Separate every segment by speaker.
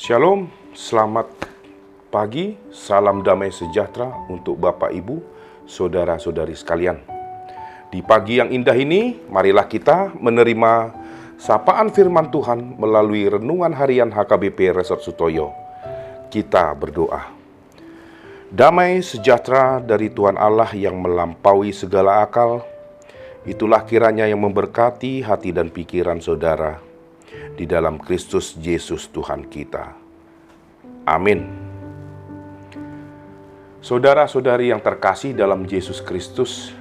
Speaker 1: Shalom, selamat pagi, salam damai sejahtera untuk Bapak Ibu, saudara-saudari sekalian. Di pagi yang indah ini, marilah kita menerima sapaan firman Tuhan melalui renungan harian HKBP Resort Sutoyo. Kita berdoa. Damai sejahtera dari Tuhan Allah yang melampaui segala akal, itulah kiranya yang memberkati hati dan pikiran saudara di dalam Kristus Yesus Tuhan kita. Amin. Saudara-saudari yang terkasih dalam Yesus Kristus,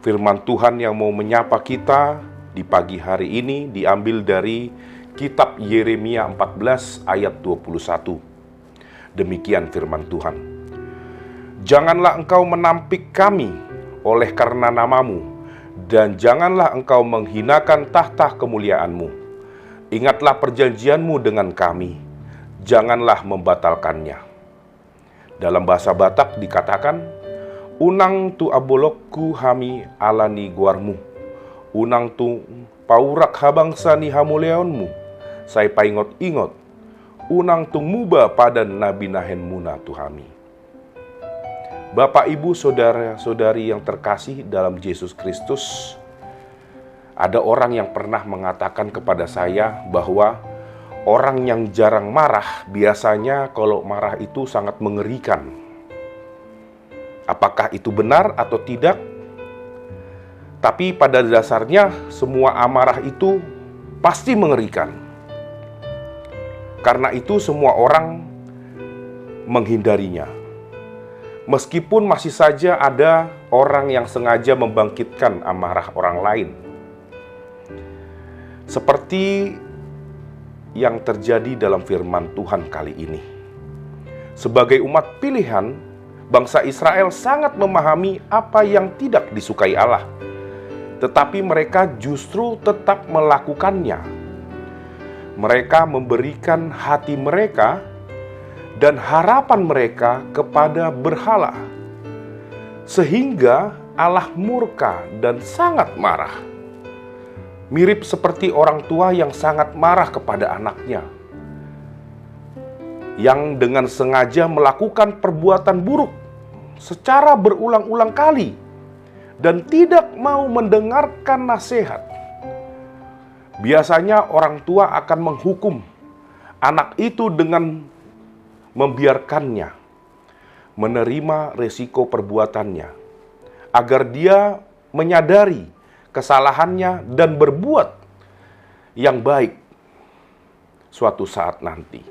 Speaker 1: firman Tuhan yang mau menyapa kita di pagi hari ini diambil dari kitab Yeremia 14 ayat 21. Demikian firman Tuhan. Janganlah engkau menampik kami oleh karena namamu, dan janganlah engkau menghinakan tahta kemuliaanmu. Ingatlah perjanjianmu dengan kami, janganlah membatalkannya. Dalam bahasa Batak dikatakan, unang tu abolokku hami alani guarmu, unang tu paurak habangsa ni hamuleonmu, say paingot-ingot, unang tu muba pada nabi nahen muna tuhami. Bapak, Ibu, saudara-saudari yang terkasih dalam Yesus Kristus, ada orang yang pernah mengatakan kepada saya bahwa orang yang jarang marah biasanya kalau marah itu sangat mengerikan. Apakah itu benar atau tidak? Tapi pada dasarnya semua amarah itu pasti mengerikan. Karena itu semua orang menghindarinya. Meskipun masih saja ada orang yang sengaja membangkitkan amarah orang lain. Seperti yang terjadi dalam firman Tuhan kali ini. Sebagai umat pilihan, bangsa Israel sangat memahami apa yang tidak disukai Allah. Tetapi mereka justru tetap melakukannya. Mereka memberikan hati mereka dan harapan mereka kepada berhala. Sehingga Allah murka dan sangat marah. Mirip seperti orang tua yang sangat marah kepada anaknya, yang dengan sengaja melakukan perbuatan buruk secara berulang-ulang kali dan tidak mau mendengarkan nasihat. Biasanya orang tua akan menghukum anak itu dengan membiarkannya menerima resiko perbuatannya, agar dia menyadari kesalahannya dan berbuat yang baik suatu saat nanti.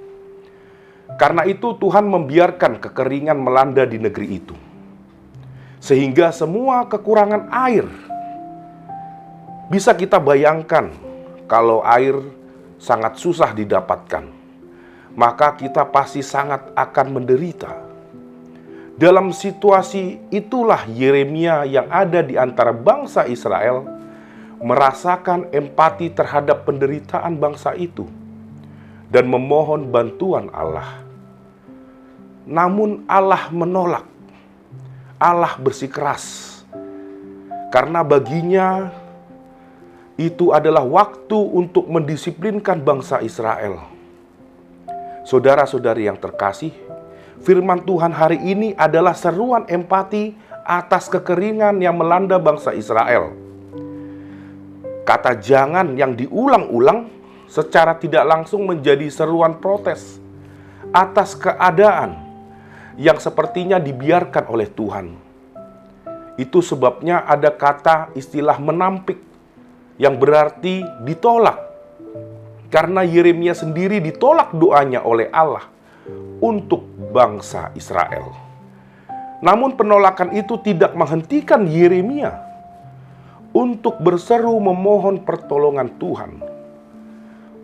Speaker 1: Karena itu Tuhan membiarkan kekeringan melanda di negeri itu, sehingga semua kekurangan air, bisa kita bayangkan kalau air sangat susah didapatkan, maka kita pasti sangat akan menderita. Dalam situasi itulah Yeremia yang ada di antara bangsa Israel merasakan empati terhadap penderitaan bangsa itu dan memohon bantuan Allah. Namun Allah menolak. Allah bersikeras karena baginya itu adalah waktu untuk mendisiplinkan bangsa Israel. Saudara-saudari yang terkasih, firman Tuhan hari ini adalah seruan empati atas kekeringan yang melanda bangsa Israel. Kata jangan yang diulang-ulang secara tidak langsung menjadi seruan protes atas keadaan yang sepertinya dibiarkan oleh Tuhan. Itu sebabnya ada kata istilah menampik yang berarti ditolak. Karena Yeremia sendiri ditolak doanya oleh Allah untuk bangsa Israel. Namun penolakan itu tidak menghentikan Yeremia untuk berseru memohon pertolongan Tuhan.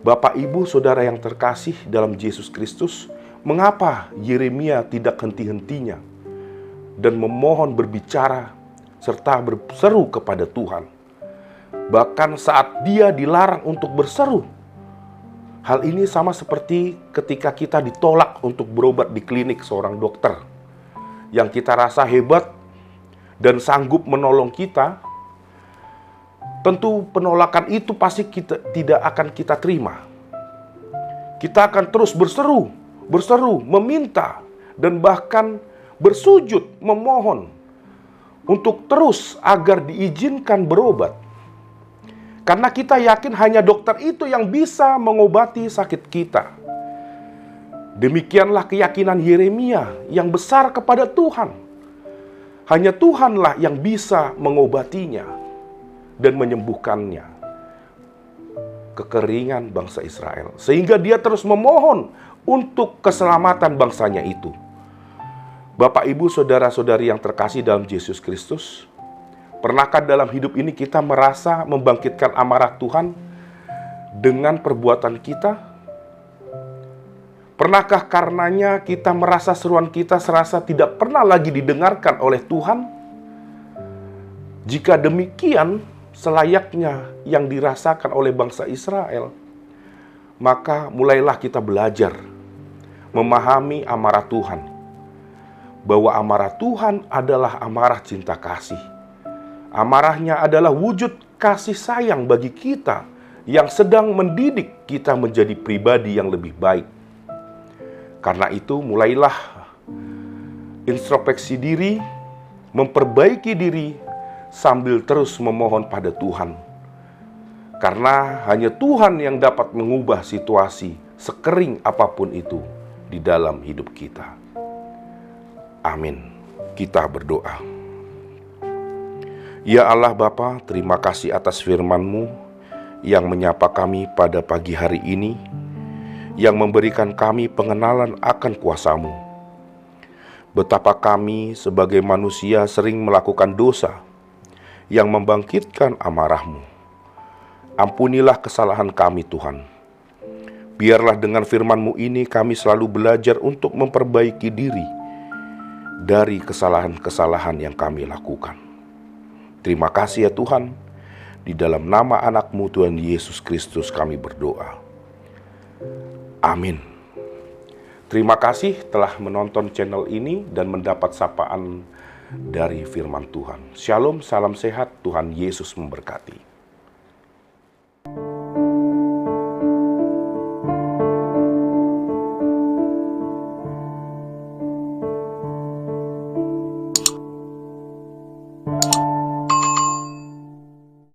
Speaker 1: Bapak, Ibu, saudara yang terkasih dalam Yesus Kristus, mengapa Yeremia tidak henti-hentinya dan memohon berbicara serta berseru kepada Tuhan? Bahkan saat dia dilarang untuk berseru, hal ini sama seperti ketika kita ditolak untuk berobat di klinik seorang dokter yang kita rasa hebat dan sanggup menolong kita. Tentu penolakan itu pasti tidak akan kita terima. Kita akan terus berseru, meminta, dan bahkan bersujud memohon untuk terus agar diizinkan berobat. Karena kita yakin hanya dokter itu yang bisa mengobati sakit kita. Demikianlah keyakinan Yeremia yang besar kepada Tuhan. Hanya Tuhanlah yang bisa mengobatinya dan menyembuhkannya. Kekeringan bangsa Israel. Sehingga dia terus memohon untuk keselamatan bangsanya itu. Bapak, Ibu, saudara-saudari yang terkasih dalam Yesus Kristus, pernahkah dalam hidup ini kita merasa membangkitkan amarah Tuhan dengan perbuatan kita? Pernahkah karenanya kita merasa seruan kita serasa tidak pernah lagi didengarkan oleh Tuhan? Jika demikian, selayaknya yang dirasakan oleh bangsa Israel, maka mulailah kita belajar memahami amarah Tuhan. Bahwa amarah Tuhan adalah amarah cinta kasih. Amarahnya adalah wujud kasih sayang bagi kita yang sedang mendidik kita menjadi pribadi yang lebih baik. Karena itu mulailah introspeksi diri, memperbaiki diri sambil terus memohon pada Tuhan. Karena hanya Tuhan yang dapat mengubah situasi sekering apapun itu di dalam hidup kita. Amin. Kita berdoa. Ya Allah Bapa, terima kasih atas firman-Mu yang menyapa kami pada pagi hari ini, yang memberikan kami pengenalan akan kuasa-Mu. Betapa kami sebagai manusia sering melakukan dosa yang membangkitkan amarah-Mu. Ampunilah kesalahan kami Tuhan. Biarlah dengan firman-Mu ini kami selalu belajar untuk memperbaiki diri dari kesalahan-kesalahan yang kami lakukan. Terima kasih ya Tuhan. Di dalam nama anak-Mu Tuhan Yesus Kristus kami berdoa. Amin. Terima kasih telah menonton channel ini dan mendapat sapaan dari firman Tuhan. Shalom, salam sehat, Tuhan Yesus memberkati.